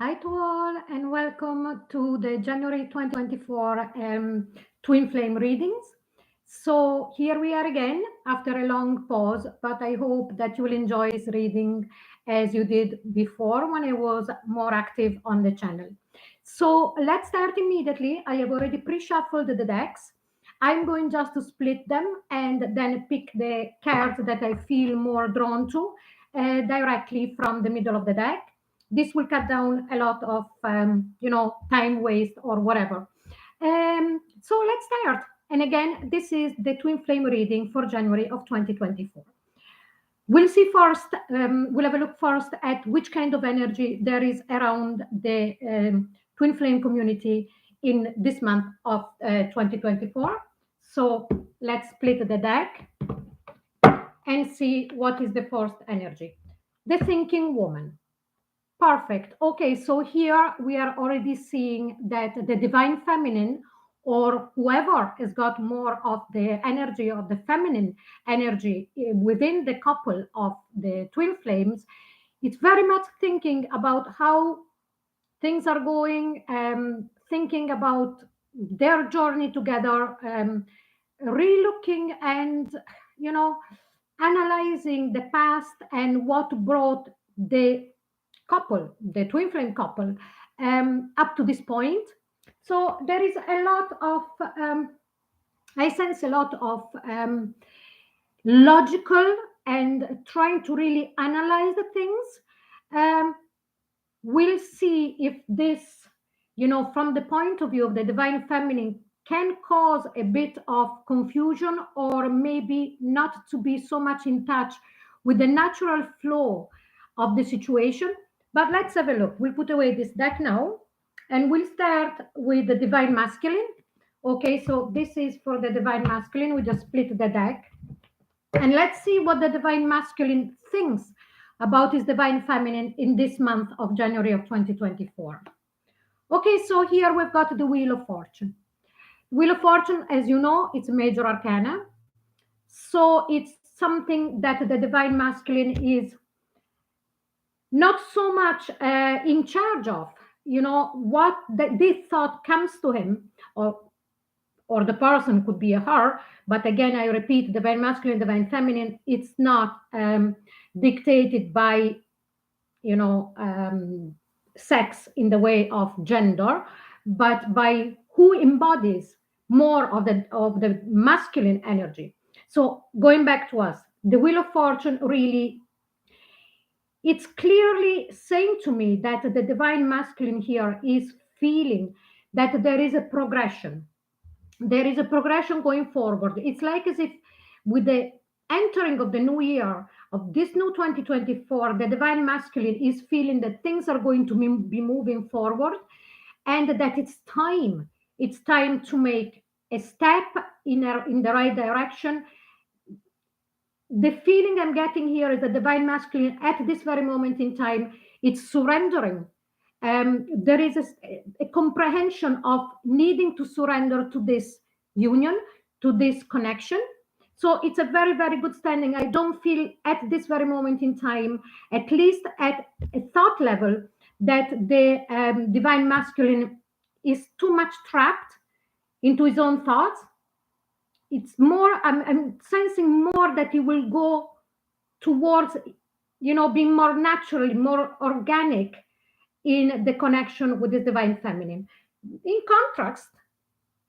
Hi to all, and welcome to the January 2024 Twin Flame readings. So, here we are again after a long pause, but I hope that you will enjoy this reading as you did before when I was more active on the channel. So, let's start immediately. I have already pre shuffled the decks. I'm going just to split them and then pick the cards that I feel more drawn to directly from the middle of the deck. This will cut down a lot of time waste or whatever. So let's start. And again, this is the twin flame reading for January of 2024. We'll see first, we'll have a look first at which kind of energy there is around the twin flame community in this month of 2024. So let's split the deck and see what is the first energy. The thinking woman. Perfect. Okay, so here we are already seeing that the divine feminine, or whoever has got more of the energy of the feminine energy within the couple of the twin flames, it's very much thinking about how things are going, thinking about their journey together, relooking and, you know, analyzing the past and what brought the couple, the twin flame couple, up to this point. So there is a lot of, I sense a lot of logical and trying to really analyze the things. Um, we'll see if this, from the point of view of the divine feminine, can cause a bit of confusion or maybe not to be so much in touch with the natural flow of the situation. But let's have a look. We'll put away this deck now and we'll start with the divine masculine. Okay, so this is for the divine masculine. We just split the deck and let's see what the divine masculine thinks about his divine feminine in this month of January of 2024. Okay, so here we've got the Wheel of Fortune. Wheel of Fortune, as you know, it's a major arcana. So it's something that the divine masculine is not so much in charge of. What this thought comes to him, or the person could be a her, but again I repeat, divine masculine, divine feminine, it's not dictated by sex in the way of gender, but by who embodies more of the masculine energy. So going back to us, the Wheel of Fortune really, it's clearly saying to me that the divine masculine here is feeling that there is a progression. There is a progression going forward. It's like as if with the entering of the new year, of this new 2024, the divine masculine is feeling that things are going to be moving forward and that it's time. It's time to make a step in the right direction. The feeling I'm getting here is the divine masculine at this very moment in time, it's surrendering. There is a comprehension of needing to surrender to this union, to this connection. So it's a very, very good standing. I don't feel at this very moment in time, at least at a thought level, that the divine masculine is too much trapped into his own thoughts. It's more, I'm sensing more that he will go towards, being more naturally, more organic in the connection with the divine feminine. In contrast,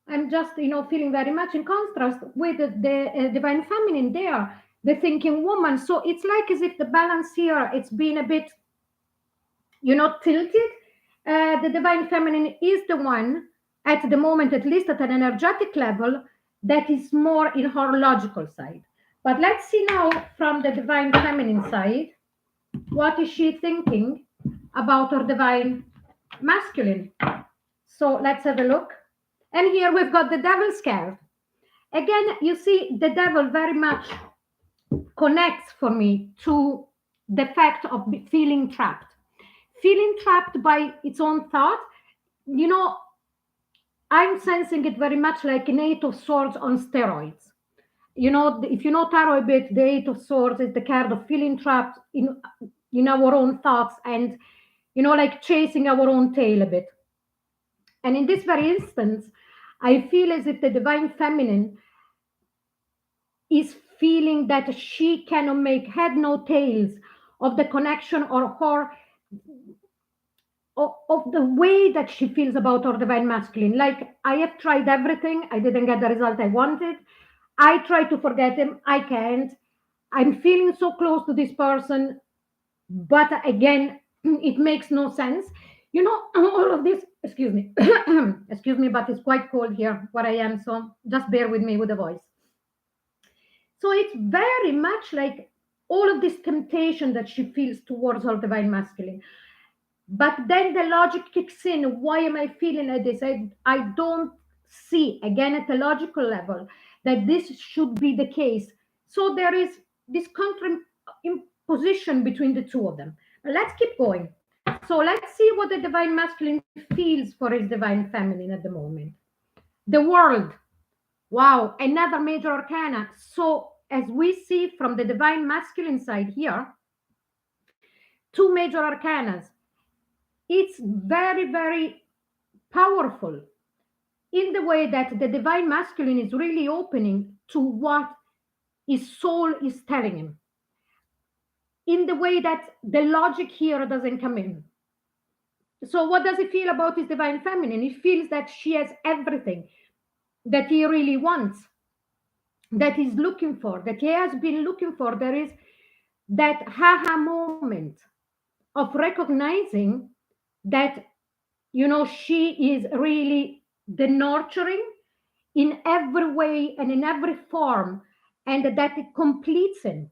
I'm just, feeling very much in contrast with the divine feminine there, the thinking woman. So it's like as if the balance here, it's been a bit, tilted. The divine feminine is the one at the moment, at least at an energetic level, that is more in her logical side. But let's see now from the divine feminine side, what is she thinking about her divine masculine? So let's have a look. And here we've got the devil's card. Again, you see the devil very much connects for me to the fact of feeling trapped. Feeling trapped by its own thought. I'm sensing it very much like an Eight of Swords on steroids. If you know tarot a the Eight of Swords is the card of feeling trapped in our own thoughts and like chasing our own tail a bit. And in this very instance, I feel as if the divine feminine is feeling that she cannot make head no tails of the connection or her of the way that she feels about her divine masculine. Like, I have tried everything, I didn't get the result I wanted. I try to forget him, I can't. I'm feeling so close to this person, but again, it makes no sense. All of this, excuse me, excuse me, but it's quite cold here where I am, so just bear with me with the voice. So it's very much like all of this temptation that she feels towards her divine masculine. But then the logic kicks in. Why am I feeling like this? I don't see, again, at the logical level, that this should be the case. So there is this counter imposition between the two of them. Let's keep going. So let's see what the divine masculine feels for his divine feminine at the moment. The world. Wow, another major arcana. So as we see from the divine masculine side here, two major arcanas. It's very, very powerful in the way that the divine masculine is really opening to what his soul is telling him, in the way that the logic here doesn't come in. So what does he feel about his divine feminine? He feels that she has everything that he really wants, that he's looking for, that he has been looking for. There is that haha moment of recognizing that, she is really the nurturing in every way and in every form, and that it completes him.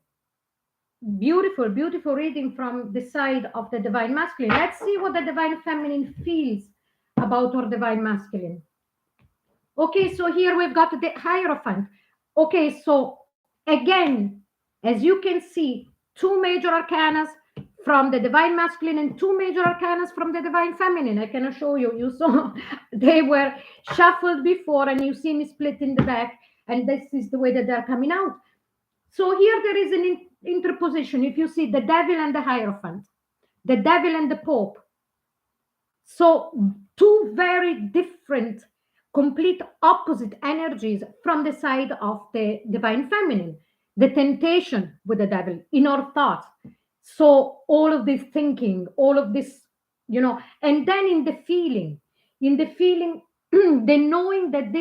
Beautiful, beautiful reading from the side of the divine masculine. Let's see what the divine feminine feels about her divine masculine. Okay, so here we've got the Hierophant. Okay, so again, as you can see, two major arcanas from the divine masculine and two major arcanas from the divine feminine. I can show you. You saw they were shuffled before, and you see me split in the back, and this is the way that they're coming out. So here there is an interposition. If you see the devil and the Hierophant, the devil and the Pope. So two very different, complete opposite energies from the side of the divine feminine. The temptation with the devil in our thoughts. So all of this thinking, all of this, and then in the feeling, the knowing that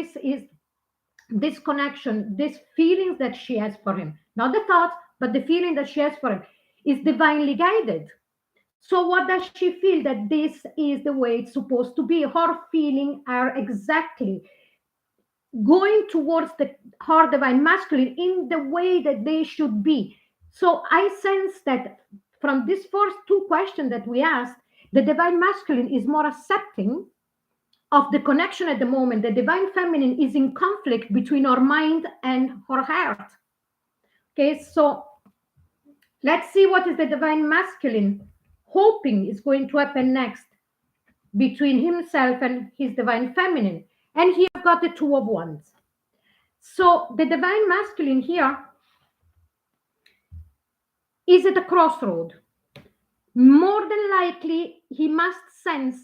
this connection, these feelings that she has for him, not the thoughts, but the feeling that she has for him, is divinely guided. So what does she feel? That this is the way it's supposed to be. Her feelings are exactly going towards her divine masculine in the way that they should be. So I sense that from these first two questions that we asked, the divine masculine is more accepting of the connection at the moment. The divine feminine is in conflict between her mind and her heart. Okay, so let's see what is the divine masculine hoping is going to happen next between himself and his divine feminine. And here I've got the Two of Wands. So the divine masculine here is at a crossroad. More than likely, he must sense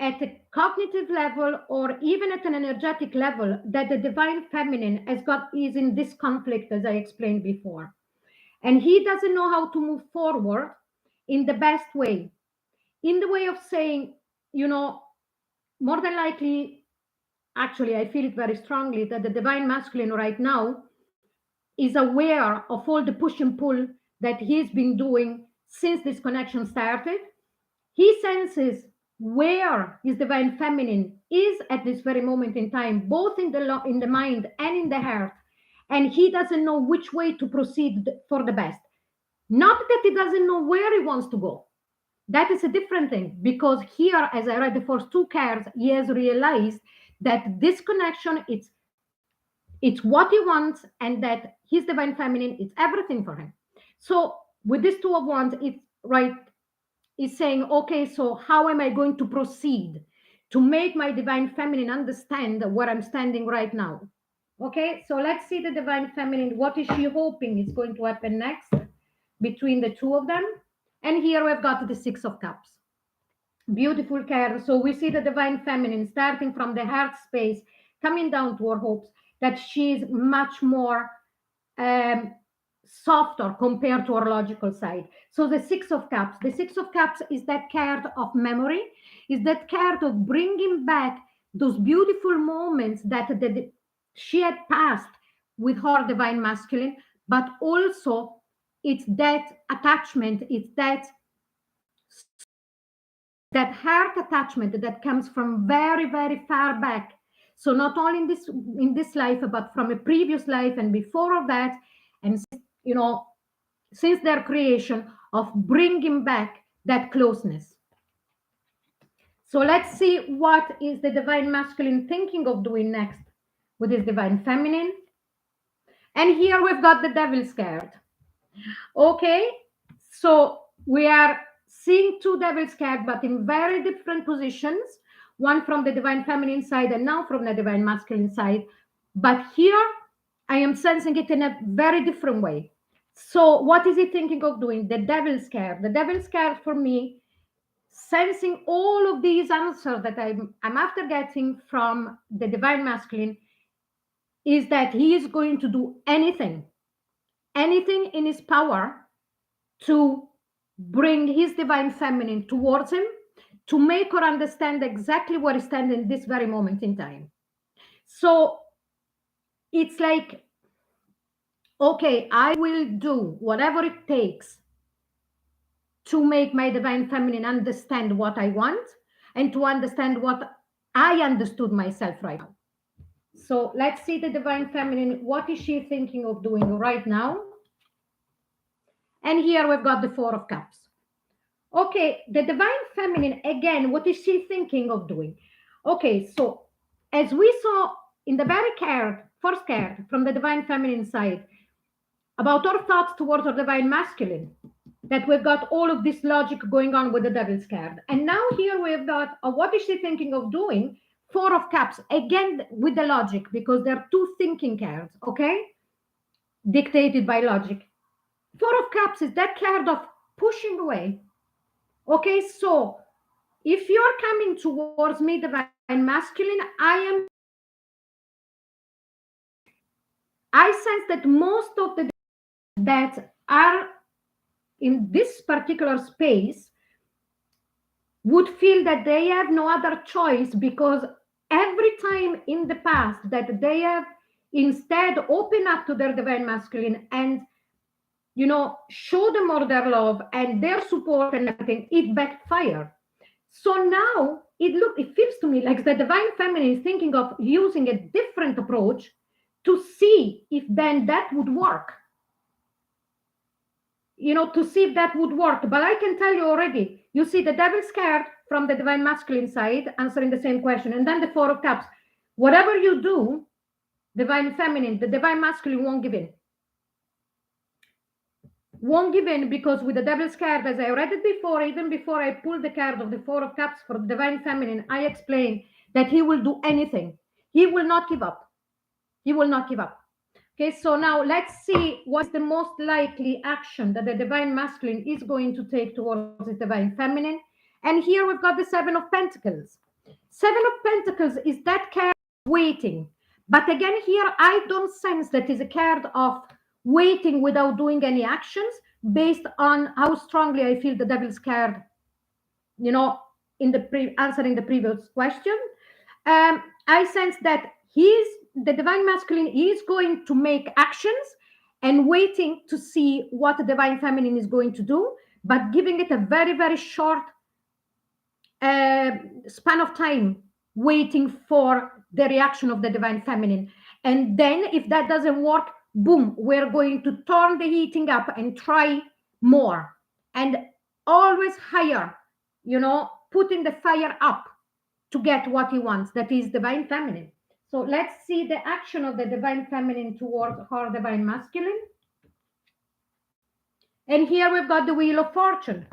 at a cognitive level or even at an energetic level that the divine feminine is in this conflict, as I explained before. And he doesn't know how to move forward in the best way. In the way of saying, more than likely, actually, I feel it very strongly that the divine masculine right now is aware of all the push and pull that he's been doing since this connection started. He senses where his divine feminine is at this very moment in time, both in the mind and in the heart, and he doesn't know which way to proceed for the best. Not that he doesn't know where he wants to go. That is a different thing, because here, as I read the first two cards, he has realized that this connection, it's what he wants, and that his divine feminine is everything for him. So with this Two of Wands, it's right, is saying, okay, so how am I going to proceed to make my divine feminine understand where I'm standing right now? Okay, so let's see the divine feminine. What is she hoping is going to happen next between the two of them? And here we've got the Six of Cups. Beautiful card. So we see the divine feminine starting from the heart space, coming down to her hopes, that she's much more um, softer compared to her logical side. So the Six of Cups. The Six of Cups is that card of memory, is that card of bringing back those beautiful moments that she had passed with her divine masculine, but also it's that attachment, it's that heart attachment that comes from very, very far back. So not only in this life, but from a previous life and before of that, and you know, since their creation, of bringing back that closeness. So let's see what is the divine masculine thinking of doing next with his divine feminine. And here we've got the devil's card. Okay, so we are seeing two devil's cards, but in very different positions. One from the divine feminine side and now from the divine masculine side. But here I am sensing it in a very different way. So what is he thinking of doing? The devil's card. The devil's card for me, sensing all of these answers that I'm after getting from the divine masculine, is that he is going to do anything in his power to bring his divine feminine towards him, to make her understand exactly where he stands in this very moment in time. So it's like, okay, I will do whatever it takes to make my divine feminine understand what I want and to understand what I understood myself right now. So let's see the divine feminine. What is she thinking of doing right now? And here we've got the Four of Cups. Okay, the divine feminine, again, what is she thinking of doing? Okay, so as we saw in the very first card from the divine feminine side, about our thoughts towards our divine masculine, that we've got all of this logic going on with the devil's card. And now here we've got, what is she thinking of doing? Four of Cups, again, with the logic, because they're two thinking cards, okay? Dictated by logic. Four of Cups is that card of pushing away. Okay, so if you're coming towards me, divine masculine, I sense that most of the that are in this particular space would feel that they have no other choice, because every time in the past that they have instead opened up to their divine masculine and show them all their love and their support and everything, it backfired. So now it feels to me like the divine feminine is thinking of using a different approach to see if then that would work. To see if that would work. But I can tell you already, you see the devil's card from the divine masculine side answering the same question, and then the Four of Cups. Whatever you do, divine feminine, the divine masculine won't give in. Won't give in, because with the devil's card, as I read it before, even before I pulled the card of the Four of Cups for the divine feminine, I explained that he will do anything. He will not give up. He will not give up. Okay, so now let's see what's the most likely action that the divine masculine is going to take towards the divine feminine. And here we've got the Seven of Pentacles. Seven of Pentacles is that card waiting. But again, here I don't sense that is a card of waiting without doing any actions, based on how strongly I feel the devil's card, in the answering the previous question. I sense that the divine masculine is going to make actions and waiting to see what the divine feminine is going to do, but giving it a very, very short span of time, waiting for the reaction of the divine feminine. And then if that doesn't work, boom, we're going to turn the heating up and try more, and always higher, putting the fire up to get what he wants, that is divine feminine. So let's see the action of the divine feminine towards her divine masculine. And here we've got the Wheel of Fortune.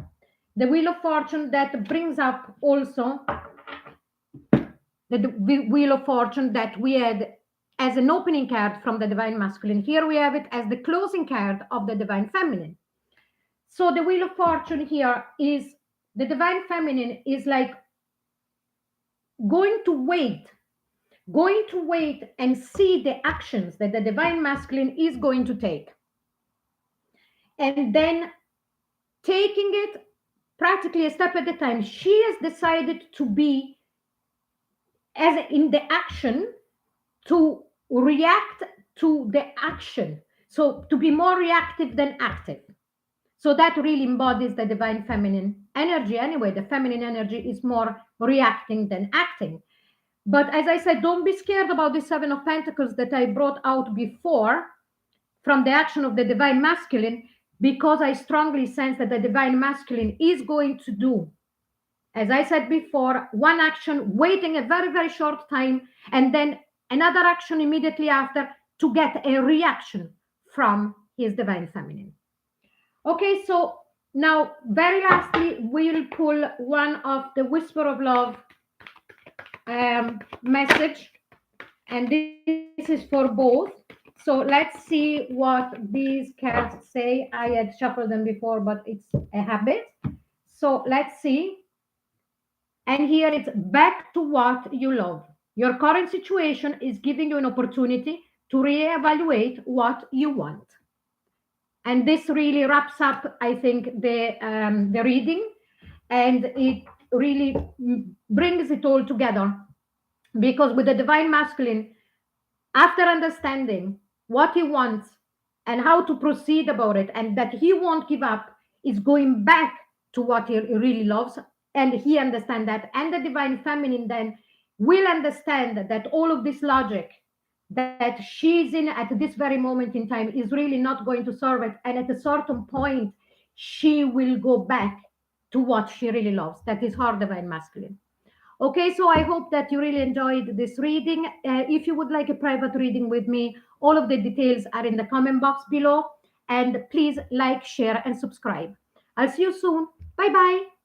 The Wheel of Fortune that brings up also the Wheel of Fortune that we had as an opening card from the divine masculine. Here we have it as the closing card of the divine feminine. So the Wheel of Fortune here is the divine feminine is like going to wait, going to wait and see the actions that the divine masculine is going to take. And then taking it practically a step at a time. She has decided to be as in the action, to react to the action. So to be more reactive than active. So that really embodies the divine feminine energy. Anyway, the feminine energy is more reacting than acting. But as I said, don't be scared about the Seven of Pentacles that I brought out before from the action of the divine masculine, because I strongly sense that the divine masculine is going to do, as I said before, one action, waiting a very, very short time, and then another action immediately after to get a reaction from his divine feminine. Okay, so now, very lastly, we'll pull one of the Whisper of Love message, and this is for both. So let's see what these cards say. I had shuffled them before, but it's a habit. So let's see. And here it's back to what you love. Your current situation is giving you an opportunity to reevaluate what you want. And this really wraps up, I think, the reading, and it really brings it all together. Because with the divine masculine, after understanding what he wants and how to proceed about it, and that he won't give up, is going back to what he really loves, and he understands that. And the divine feminine then will understand that all of this logic that she's in at this very moment in time is really not going to serve it. And at a certain point, she will go back to what she really loves. That is her divine masculine. Okay, so I hope that you really enjoyed this reading. If you would like a private reading with me, all of the details are in the comment box below. And please like, share, and subscribe. I'll see you soon. Bye bye.